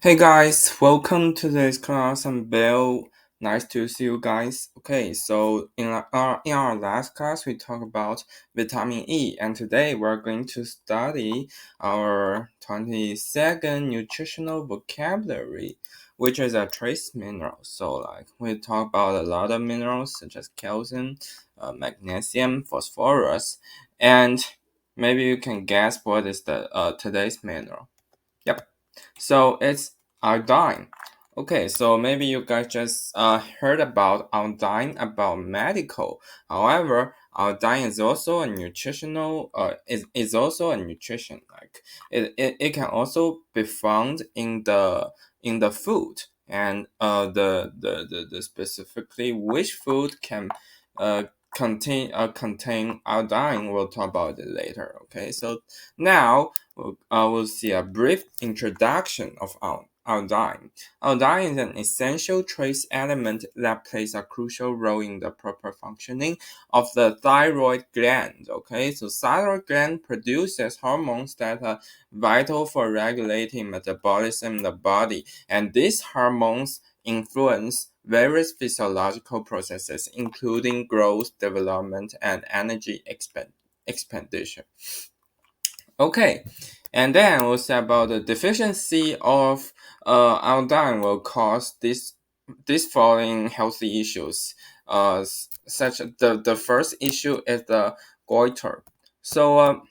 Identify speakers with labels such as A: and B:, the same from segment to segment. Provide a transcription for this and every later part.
A: Hey guys, welcome to today's class. I'm Bill. Nice to see you guys. Okay, so in our last class we talked about vitamin E, and today we're going to study our 22nd nutritional vocabulary, which is a trace mineral. So like we talk about a lot of minerals such as calcium, magnesium, phosphorus, and maybe you can guess what is the today's mineral. Yep. So it's iodine. Okay, so maybe you guys just heard about iodine about medical. However, iodine is also a nutritional is also a nutrition. Like it can also be found in the food, and the specifically which food can uh contain iodine. We'll talk about it later. Okay, so now we'll see a brief introduction of iodine. Iodine is an essential trace element that plays a crucial role in the proper functioning of the thyroid gland. Okay, so thyroid gland produces hormones that are vital for regulating metabolism in the body, and these hormones influence various physiological processes, including growth, development, and energy expenditure. Okay, and then we'll say about the deficiency of iodine will cause this following healthy issues. Such the first issue is the goiter. So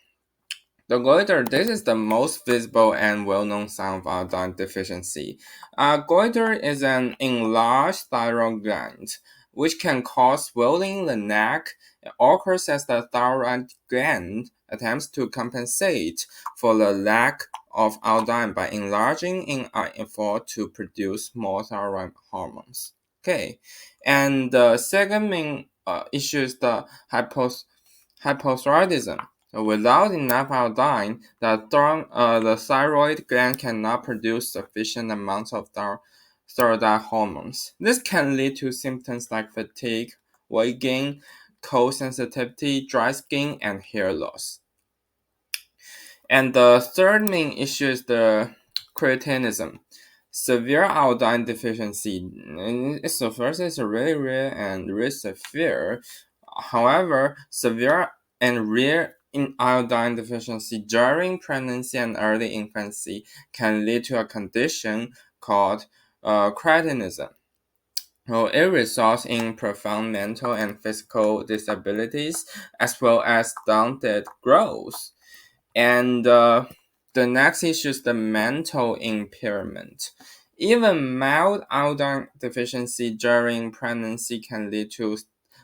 A: the goiter, this is the most visible and well-known sign of iodine deficiency. Goiter is an enlarged thyroid gland, which can cause swelling in the neck. It occurs as the thyroid gland attempts to compensate for the lack of iodine by enlarging in an effort to produce more thyroid hormones. Okay, and the second main issue is the hypothyroidism. So without enough iodine, the thyroid gland cannot produce sufficient amounts of thyroid hormones. This can lead to symptoms like fatigue, weight gain, cold sensitivity, dry skin, and hair loss. And the third main issue is the cretinism. Severe iodine deficiency. So first, it's really rare and really severe. However, severe and rare in iodine deficiency during pregnancy and early infancy can lead to a condition called cretinism. Well, it results in profound mental and physical disabilities as well as stunted growth. And the next issue is the mental impairment. Even mild iodine deficiency during pregnancy can lead to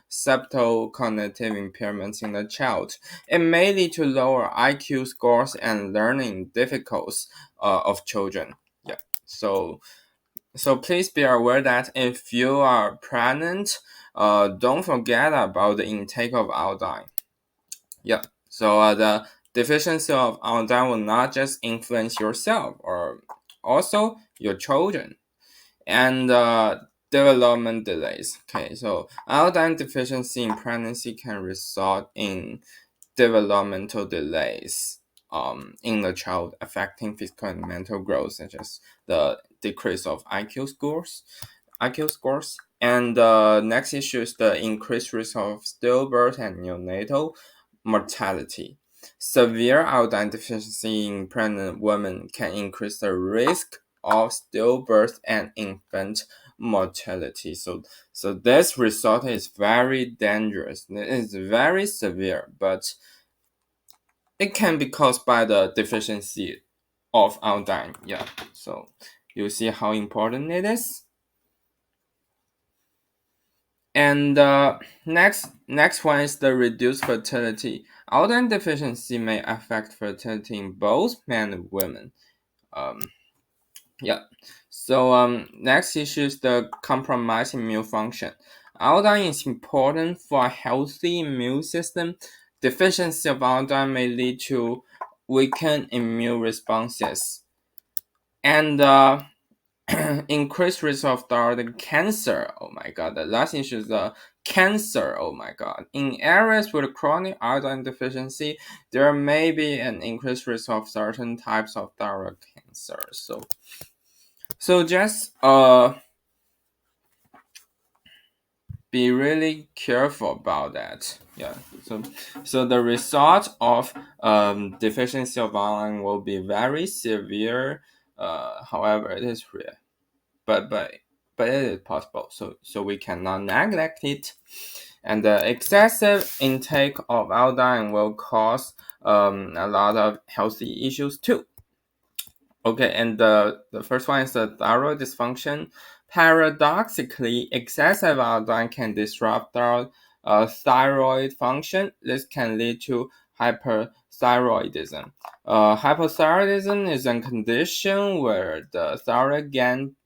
A: subtle cognitive impairments in the child. It may lead to lower IQ scores and learning difficulties of children. Yeah. So please be aware that if you are pregnant, don't forget about the intake of iodine. Yeah. So the deficiency of iodine will not just influence yourself or also your children and development delays. Okay, so iodine deficiency in pregnancy can result in developmental delays in the child, affecting physical and mental growth, such as the decrease of IQ scores. And the next issue is the increased risk of stillbirth and neonatal mortality. Severe iodine deficiency in pregnant women can increase the risk of stillbirth and infant mortality. So this result is very dangerous. It is very severe, but it can be caused by the deficiency of iodine. Yeah. So you see how important it is. And next one is the reduced fertility. Iodine deficiency may affect fertility in both men and women. Um, yeah. So next issue is the compromised immune function. Iodine is important for a healthy immune system. Deficiency of iodine may lead to weakened immune responses and increased risk of thyroid cancer. Oh my god, the last issue is the cancer. Oh my god. In areas with chronic iodine deficiency, there may be an increased risk of certain types of thyroid cancer. So So just be really careful about that. Yeah. So the result of deficiency of iodine will be very severe. However, it is rare, but it is possible. So we cannot neglect it. And the excessive intake of iodine will cause a lot of healthy issues too. Okay, and the first one is the thyroid dysfunction. Paradoxically, excessive iodine can disrupt our thyroid function. This can lead to hyperthyroidism. Hypothyroidism is a condition where the thyroid gland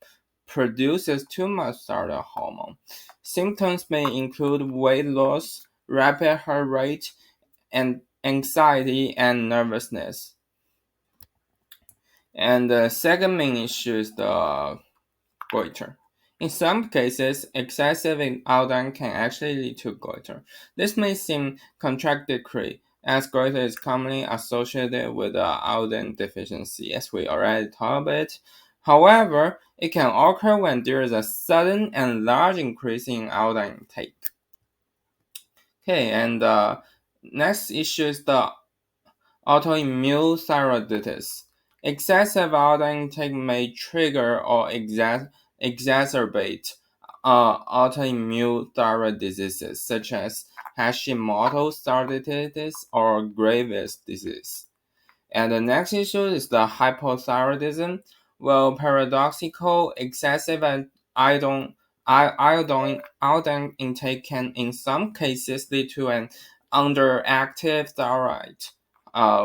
A: produces too much thyroid hormone. Symptoms may include weight loss, rapid heart rate, and anxiety and nervousness. And the second main issue is the goiter. In some cases, excessive iodine can actually lead to goiter. This may seem contradictory, as goiter is commonly associated with iodine deficiency, as we already talked about. However, it can occur when there is a sudden and large increase in iodine intake. Okay, and next issue is the autoimmune thyroiditis. Excessive iodine intake may trigger or exacerbate autoimmune thyroid diseases such as Hashimoto's thyroiditis or Graves' disease. And the next issue is the hypothyroidism. Well, paradoxical, excessive iodine intake can, in some cases, lead to an underactive thyroid,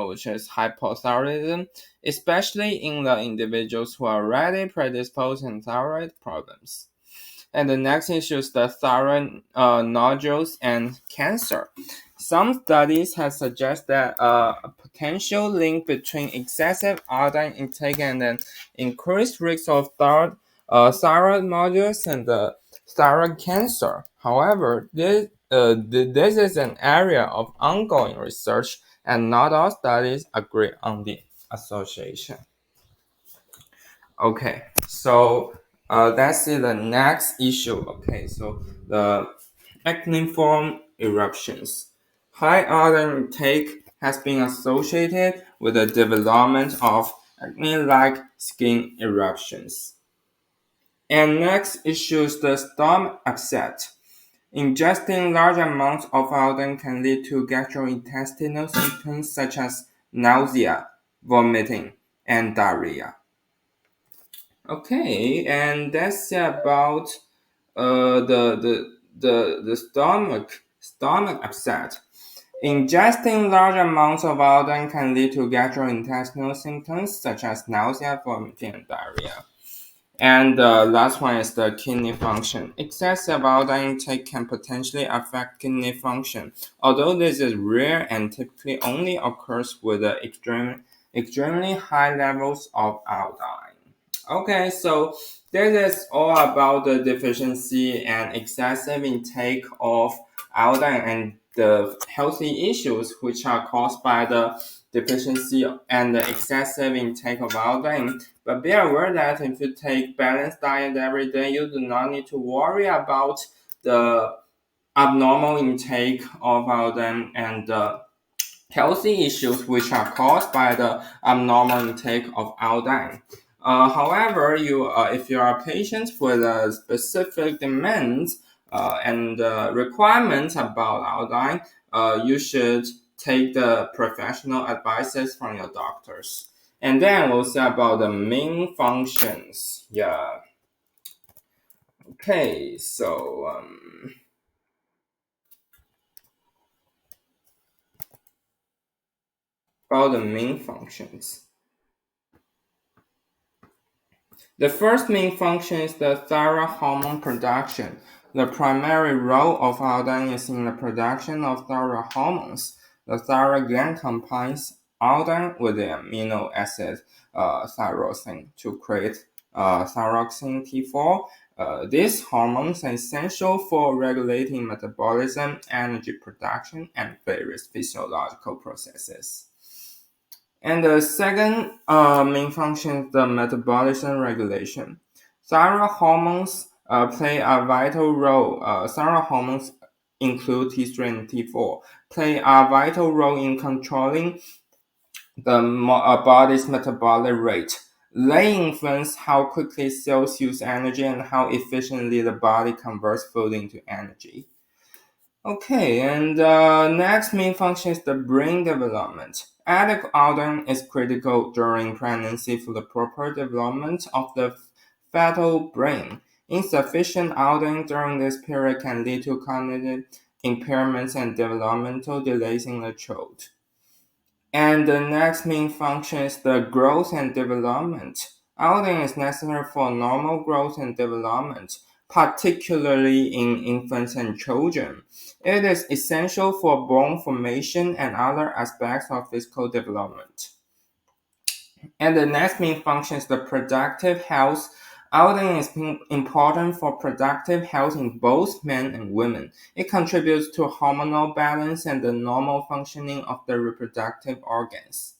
A: which is hypothyroidism, especially in the individuals who are already predisposed in thyroid problems. And the next issue is the thyroid nodules and cancer. Some studies have suggested that a potential link between excessive iodine intake and an increased risk of thyroid nodules and thyroid cancer. However, this is an area of ongoing research, and not all studies agree on the association. Okay, so that's the next issue. Okay, so the acneiform eruptions. High iodine intake has been associated with the development of acne-like skin eruptions. And next issue is the stomach upset. Ingesting large amounts of iodine can lead to gastrointestinal symptoms such as nausea, vomiting, and diarrhea. Okay, and that's about the stomach upset. Ingesting large amounts of iodine can lead to gastrointestinal symptoms such as nausea, vomiting, and diarrhea. And the last one is the kidney function. Excessive iodine intake can potentially affect kidney function, although this is rare and typically only occurs with extremely high levels of iodine. Okay, so this is all about the deficiency and excessive intake of iodine and the healthy issues which are caused by the deficiency and the excessive intake of iodine. But be aware that if you take balanced diet every day, you do not need to worry about the abnormal intake of iodine and the healthy issues which are caused by the abnormal intake of iodine. However, if you are a patient with specific demands and requirements about iodine, you should take the professional advices from your doctors. And then we'll see about the main functions. Yeah. Okay. So about the main functions. The first main function is the thyroid hormone production. The primary role of iodine is in the production of thyroid hormones. The thyroid gland combines iodine with the amino acid thyroxine to create thyroxine T4. These hormones are essential for regulating metabolism, energy production, and various physiological processes. And the second main function is the metabolism regulation. Thyroid hormones play a vital role. Thyroid hormones include T3 and T4, play a vital role in controlling the body's metabolic rate. They influence how quickly cells use energy and how efficiently the body converts food into energy. Okay, and next main function is the brain development. Adequate iodine is critical during pregnancy for the proper development of the fetal brain. Insufficient iodine during this period can lead to cognitive impairments and developmental delays in the child. And the next main function is the growth and development. Iodine is necessary for normal growth and development, particularly in infants and children. It is essential for bone formation and other aspects of physical development. And the next main function is the productive health. Iodine is important for productive health in both men and women. It contributes to hormonal balance and the normal functioning of the reproductive organs.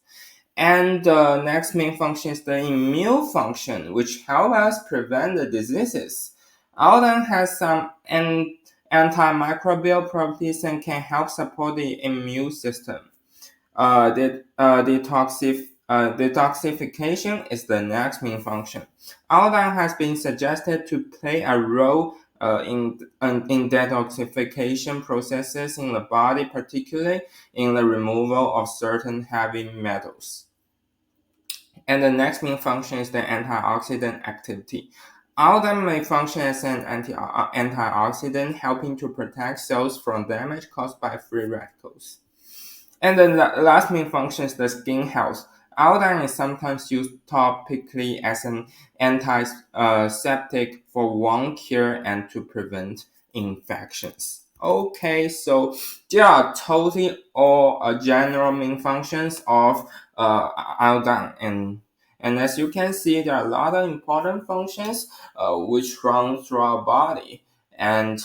A: And the next main function is the immune function, which helps us prevent the diseases. Iodine has some antimicrobial properties and can help support the immune system. Detoxification is the next main function. Iodine has been suggested to play a role in detoxification processes in the body, particularly in the removal of certain heavy metals. And the next main function is the antioxidant activity. Iodine may function as an antioxidant, helping to protect cells from damage caused by free radicals. And the last main function is the skin health. Iodine is sometimes used topically as an antiseptic for wound care and to prevent infections. Okay, so there are totally all general main functions of iodine, and as you can see, there are a lot of important functions which run through our body and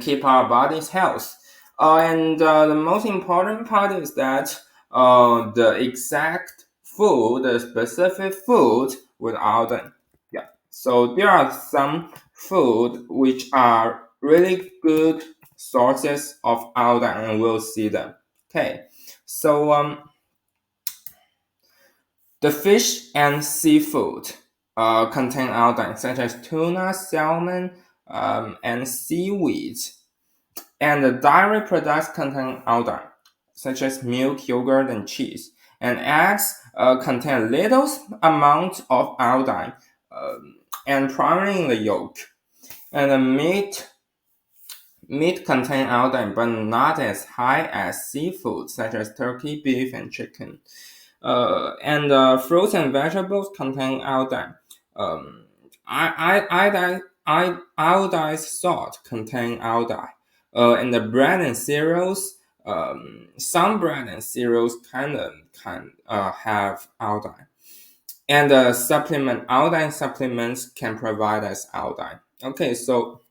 A: keep our body's health. And the most important part is that the exact food, the specific food with iodine. Yeah. So there are some food which are really good sources of iodine, and we'll see them. Okay. So the fish and seafood contain iodine, such as tuna, salmon, and seaweed. And the dairy products contain iodine, such as milk, yogurt, and cheese. And eggs contain little amount of iodine, and primarily in the yolk. And the meat contain iodine, but not as high as seafood, such as turkey, beef, and chicken. And fruits and vegetables contain iodine. Iodized salt contain iodine. And the bread and cereals, some bread and cereals can have iodine. And iodine supplements can provide us iodine. Okay, so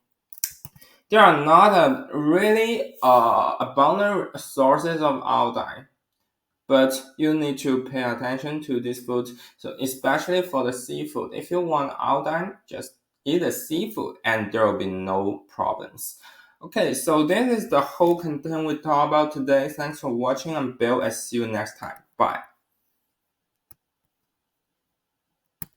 A: there are not really abundant sources of iodine, but you need to pay attention to this food. So especially for the seafood, if you want iodine, just eat the seafood and there will be no problems. Okay, so this is the whole content we talk about today. Thanks for watching, and Bill. I'll see you next time. Bye.